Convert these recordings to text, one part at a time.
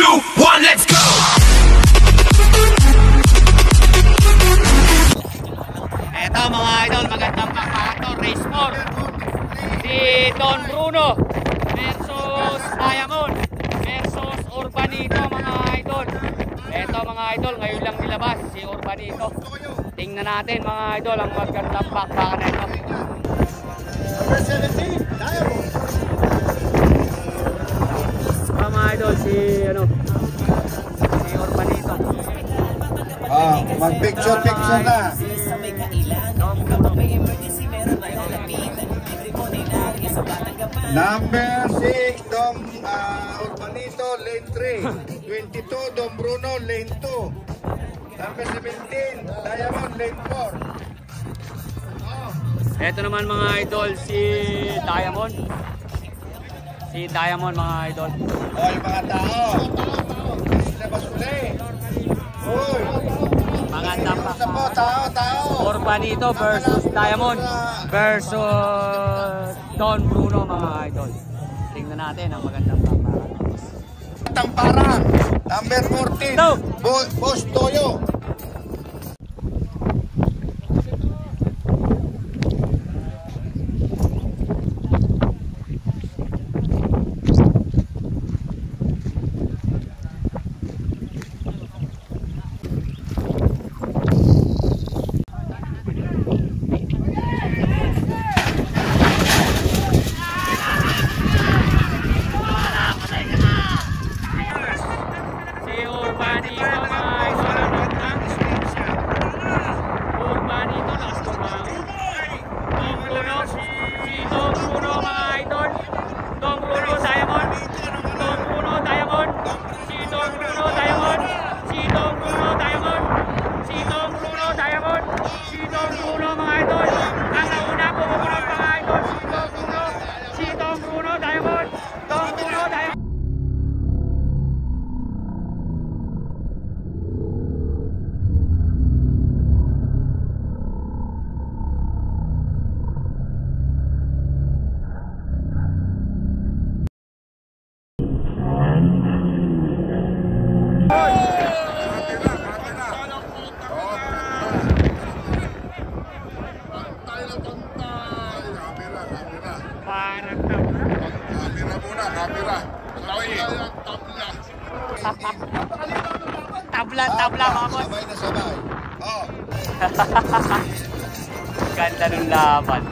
1, let's go! Eto mga idol, magandang pagkakato, race 4. Si Don Bruno versus Diamond versus Urbanito mga idol. Eto mga idol, ngayon lang nilabas si Urbanito. Tingnan natin mga idol ang magandang bakbakan na ito. Number 17, Diamond. Mga idol, si Urbanito. Mag-picture na. Number 6, Dom Urbanito, lane 3. 22, Dom Bruno, lane 2. Number 17, Diamond, lane 4. Eto naman mga idol, si Diamond. Si Diamond mga idol. Yung mga tao. Labas ulit. Uy. Magandang Tao. Urbanito versus Diamond versus Don Bruno mga idol. Tingnan natin ang magandang bakbakan. Tamparan. Number 14, No. Boss Toyo. Tabla mga boss. Sabay na sabay. Ganda ng laban.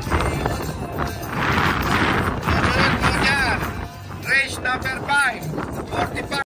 Race number 5, 45.